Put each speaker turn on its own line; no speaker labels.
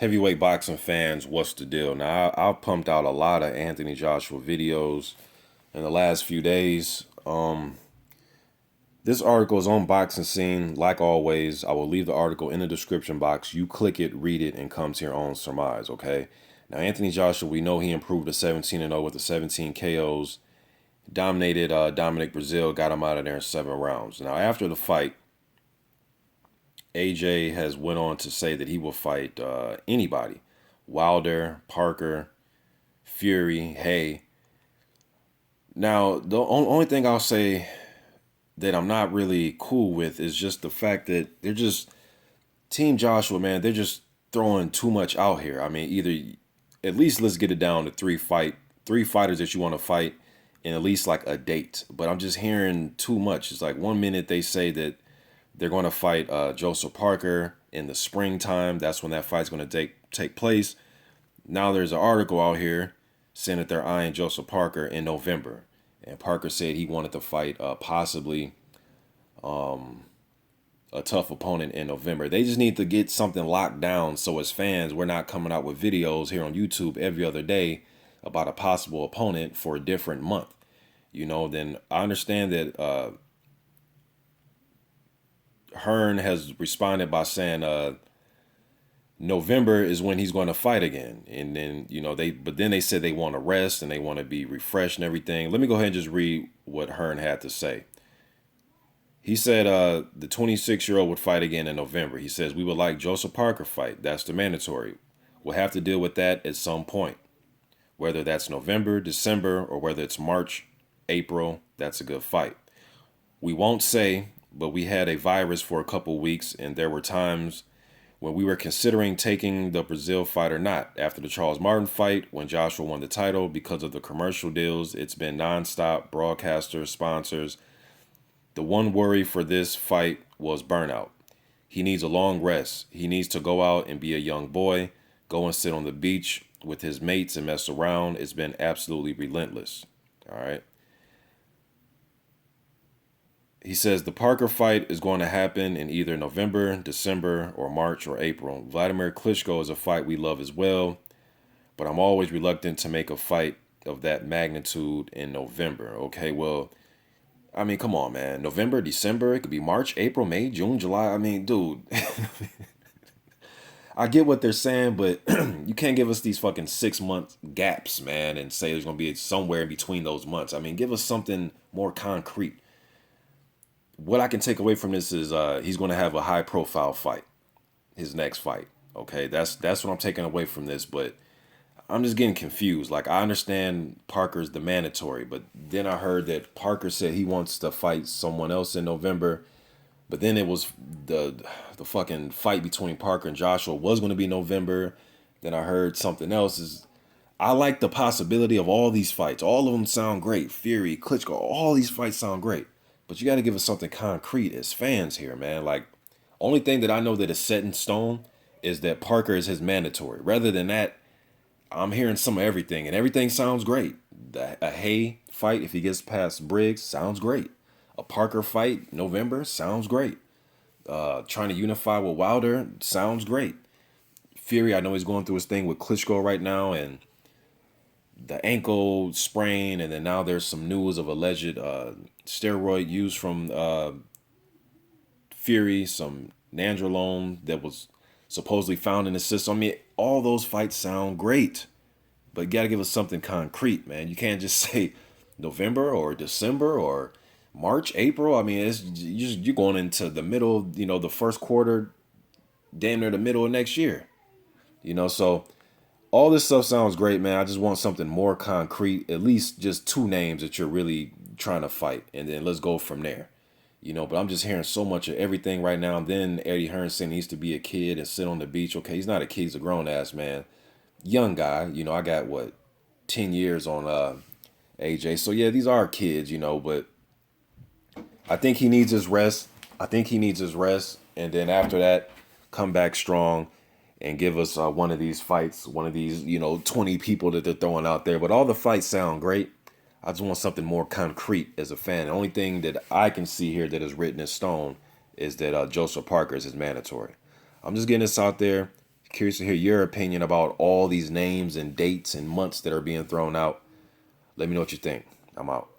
Heavyweight boxing fans, what's the deal? Now, I've pumped out a lot of Anthony Joshua videos in the last few days. This article is on Boxing Scene. Like always, I will leave the article in the description box. You click it, read it, and come to your own surmise, okay? Now, Anthony Joshua, we know he improved to 17-0 with the 17 KOs. Dominated Dominic Brazil, got him out of there in 7 rounds. Now, after the fight, AJ has went on to say that he will fight anybody. Wilder, Parker, Fury, Haye. Now, the only thing I'll say that I'm not really cool with is just the fact that they're just Team Joshua, man. They're just throwing too much out here. I mean, either at least let's get it down to three fighters that you want to fight, and at least like a date. But I'm just hearing too much. It's like 1 minute they say that they're going to fight Joseph Parker in the springtime. That's when that fight's going to take place. Now there's an article out here saying that they're eyeing Joseph Parker in November. And Parker said he wanted to fight possibly a tough opponent in November. They just need to get something locked down so as fans, we're not coming out with videos here on YouTube every other day about a possible opponent for a different month. Then I understand that Hearn has responded by saying November is when he's going to fight again. And then, but then they said they want to rest and they want to be refreshed and everything. Let me go ahead and just read what Hearn had to say. He said the 26-year-old would fight again in November. He says, we would like Joseph Parker fight. That's the mandatory. We'll have to deal with that at some point. Whether that's November, December, or whether it's March, April, that's a good fight. We won't say, but we had a virus for a couple weeks, and there were times when we were considering taking the Brazil fight or not. After the Charles Martin fight, when Joshua won the title, because of the commercial deals, it's been nonstop, broadcasters, sponsors. The one worry for this fight was burnout. He needs a long rest. He needs to go out and be a young boy, go and sit on the beach with his mates and mess around. It's been absolutely relentless. All right. He says the Parker fight is going to happen in either November, December, or March or April. Vladimir Klitschko is a fight we love as well, but I'm always reluctant to make a fight of that magnitude in November. Okay, well, I mean, come on, man. November, December, it could be March, April, May, June, July. I mean, dude, I get what they're saying, but you can't give us these fucking 6 month gaps, man, and say there's going to be somewhere in between those months. I mean, give us something more concrete. What I can take away from this is he's going to have a high profile fight, his next fight. Okay, that's what I'm taking away from this, but I'm just getting confused. Like, I understand Parker's the mandatory, but then I heard that Parker said he wants to fight someone else in November. But then it was the fucking fight between Parker and Joshua was going to be November. Then I heard something else. I like the possibility of all these fights. All of them sound great. Fury, Klitschko, all these fights sound great. But you got to give us something concrete as fans here, man. Like, only thing that I know that is set in stone is that Parker is his mandatory. Rather than that, I'm hearing some of everything, and everything sounds great. A Haye fight, if he gets past Briggs, sounds great. A Parker fight, November, sounds great. Trying to unify with Wilder, sounds great. Fury, I know he's going through his thing with Klitschko right now, and the ankle sprain, and then now there's some news of alleged steroid use from Fury, some nandrolone that was supposedly found in the system. I mean, all those fights sound great, but you got to give us something concrete, man. You can't just say November or December or March, April. I mean, you're going into the middle, the first quarter, damn near the middle of next year. So all this stuff sounds great, man. I just want something more concrete, at least just two names that you're really trying to fight, and then let's go from there. But I'm just hearing so much of everything right now. And then Eddie Hearn saying he needs to be a kid and sit on the beach. Okay, he's not a kid, he's a grown-ass man. Young guy, I got, 10 years on AJ. So, yeah, these are kids, but I think he needs his rest. And then after that, come back strong and give us one of these fights, one of these, 20 people that they're throwing out there. But all the fights sound great. I just want something more concrete as a fan. The only thing that I can see here that is written in stone is that Joseph Parker is his mandatory. I'm just getting this out there. Curious to hear your opinion about all these names and dates and months that are being thrown out. Let me know what you think. I'm out.